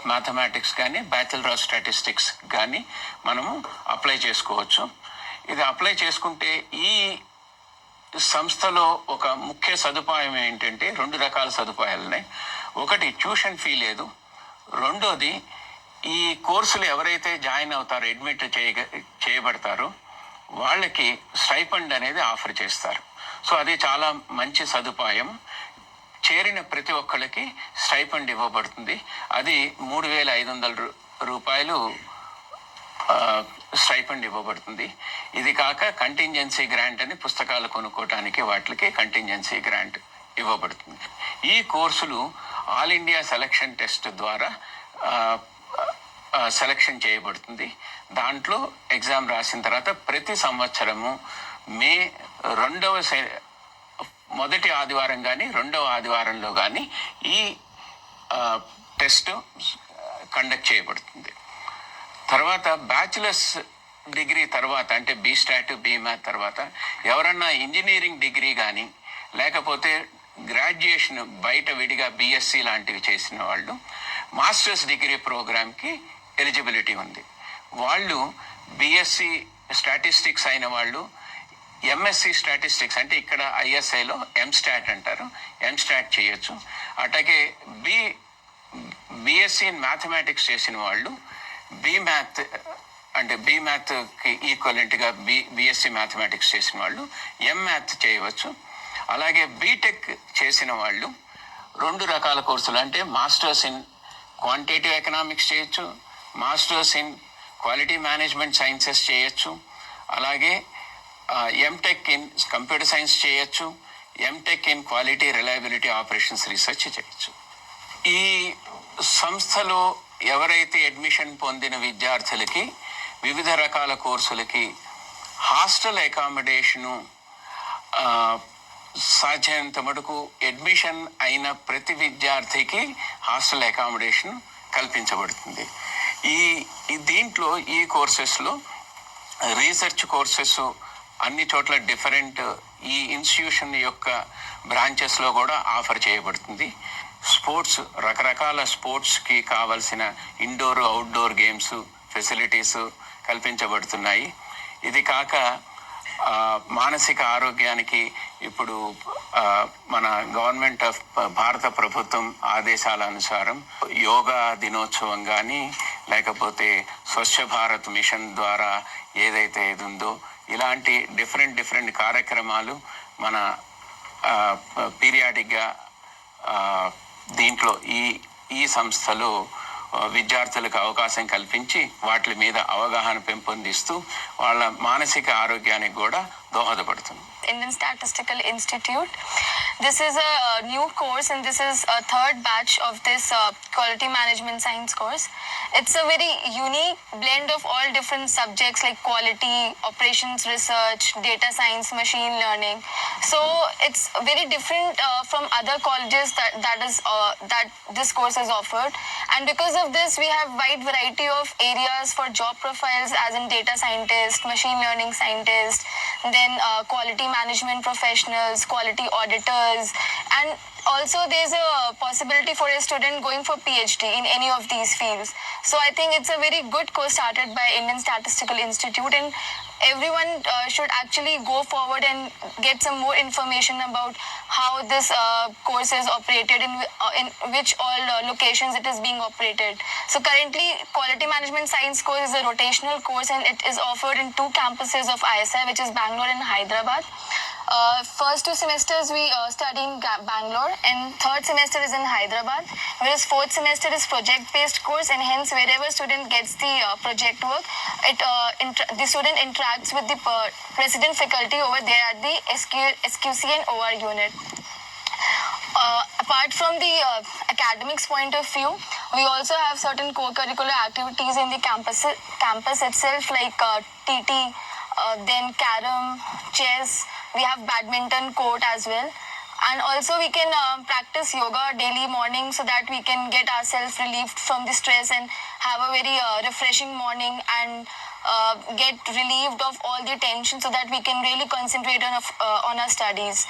Of mathematics కానీ bachelor of statistics కానీ మనము అప్లై చేసుకోవచ్చు. ఇది అప్లై చేసుకుంటే ఈ సంస్థలో ఒక ముఖ్య సదుపాయం ఏంటంటే 2 రకాల సదుపాయాలు ఉన్నాయి. ఒకటి ట్యూషన్ ఫీ లేదు. రెండోది ఈ కోర్సులు ఎవరైతే జాయిన్ అవుతారో అడ్మిట్ చేయబడతారో వాళ్ళకి స్టైఫండ్ అనేది ఆఫర్ చేస్తారు. సో అది చాలా మంచి సదుపాయం. చేరిన ప్రతి ఒక్కళ్ళకి స్టైఫండ్ ఇవ్వబడుతుంది. అది 3,500 రూపాయలు స్టైఫండ్ ఇవ్వబడుతుంది. ఇది కాక కంటింజెన్సీ గ్రాంట్ అని పుస్తకాలు కొనుక్కోవటానికి వాటికి కంటింజెన్సీ గ్రాంట్ ఇవ్వబడుతుంది. ఈ కోర్సులు ఆల్ ఇండియా సెలక్షన్ టెస్ట్ ద్వారా సెలక్షన్ చేయబడుతుంది. దాంట్లో ఎగ్జామ్ రాసిన తర్వాత ప్రతి సంవత్సరము మే 2వ మొదటి ఆదివారం కానీ 2వ ఆదివారంలో కానీ ఈ టెస్ట్ కండక్ట్ చేయబడుతుంది. తర్వాత బ్యాచిలర్స్ డిగ్రీ తర్వాత అంటే బీస్టాట్ బీమ్యాథ్ తర్వాత ఎవరన్నా ఇంజనీరింగ్ డిగ్రీ కానీ లేకపోతే గ్రాడ్యుయేషన్ బయట విడిగా బీఎస్సీ లాంటివి చేసిన వాళ్ళు మాస్టర్స్ డిగ్రీ ప్రోగ్రామ్కి ఎలిజిబిలిటీ ఉంది. వాళ్ళు బీఎస్సీ స్టాటిస్టిక్స్ అయిన వాళ్ళు ఎంఎస్సి స్టాటిస్టిక్స్ అంటే ఇక్కడ ఐఎస్ఐలో ఎంస్టాట్ అంటారు, ఎంస్టాట్ చేయొచ్చు. అట్లాగే బీఎస్సీ ఇన్ మ్యాథమెటిక్స్ చేసిన వాళ్ళు బీమ్యాథ్ అంటే బీమ్యాథ్కి ఈక్వలెంట్గా బీఎస్సీ మ్యాథమెటిక్స్ చేసిన వాళ్ళు ఎంమ్యాథ్ చేయవచ్చు. అలాగే బీటెక్ చేసిన వాళ్ళు 2 రకాల కోర్సులు అంటే మాస్టర్స్ ఇన్ క్వాంటిటేటివ్ ఎకనామిక్స్ చేయొచ్చు, masters in quality management sciences చేయొచ్చు, అలాగే ఎంటెక్ ఇన్ కంప్యూటర్ సైన్స్ చేయొచ్చు, MTech in quality reliability operations research చేయొచ్చు. ఈ సంస్థలో ఎవరైతే అడ్మిషన్ పొందిన విద్యార్థులకి వివిధ రకాల కోర్సులకి హాస్టల్ అకామిడేషను సాధ్యమైనంత మటుకు అడ్మిషన్ అయిన ప్రతి విద్యార్థికి హాస్టల్ అకామిడేషన్ కల్పించబడుతుంది. దీంట్లో ఈ కోర్సెస్లో రీసెర్చ్ కోర్సెస్ అన్ని చోట్ల డిఫరెంట్ ఈ ఇన్స్టిట్యూషన్ యొక్క బ్రాంచెస్లో కూడా ఆఫర్ చేయబడుతుంది. స్పోర్ట్స్ రకరకాల స్పోర్ట్స్కి కావాల్సిన ఇండోర్ అవుట్డోర్ గేమ్స్ ఫెసిలిటీస్ కల్పించబడుతున్నాయి. ఇది కాక మానసిక ఆరోగ్యానికి ఇప్పుడు మన గవర్నమెంట్ ఆఫ్ భారత ప్రభుత్వం ఆదేశాల అనుసారం యోగా దినోత్సవం కానీ లేకపోతే స్వచ్ఛ భారత్ మిషన్ ద్వారా ఏదైతే ఇది ఉందో ఇలాంటి డిఫరెంట్ కార్యక్రమాలు మన పీరియాడిక్గా దీంట్లో ఈ సంస్థలో విద్యార్థులకు అవకాశం కల్పించి వాటి మీద అవగాహన పెంపొందిస్తూ వాళ్ళ మానసిక ఆరోగ్యానికి కూడా దోహదపడుతుంది. Indian Statistical Institute. This is a new course and this is a 3rd batch of this quality management science course. It's a very unique blend of all different subjects like quality, operations research, data science, machine learning. So it's very different from other colleges that this course is offered. And because of this, we have wide variety of areas for job profiles as in data scientist, machine learning scientist, then quality management professionals, quality auditors, and also there's a possibility for a student going for PhD in any of these fields. So I think it's a very good course started by Indian Statistical Institute, and everyone should actually go forward and get some more information about how this course is operated, in which all locations it is being operated. So currently quality management science course is a rotational course and it is offered in 2 campuses of ISI, which is Bangalore and Hyderabad. First 2 semesters we study in Bangalore and 3rd semester is in Hyderabad, whereas 4th semester is project-based course, and hence wherever student gets the project work, the student interacts with the resident faculty over there at the SQC and OR unit. Apart from the academics point of view, we also have certain co-curricular activities in the campus itself, like TT, then carom, chess. We have badminton court as well, and also we can practice yoga daily morning so that we can get ourselves relieved from the stress and have a very refreshing morning and get relieved of all the tension so that we can really concentrate on our studies.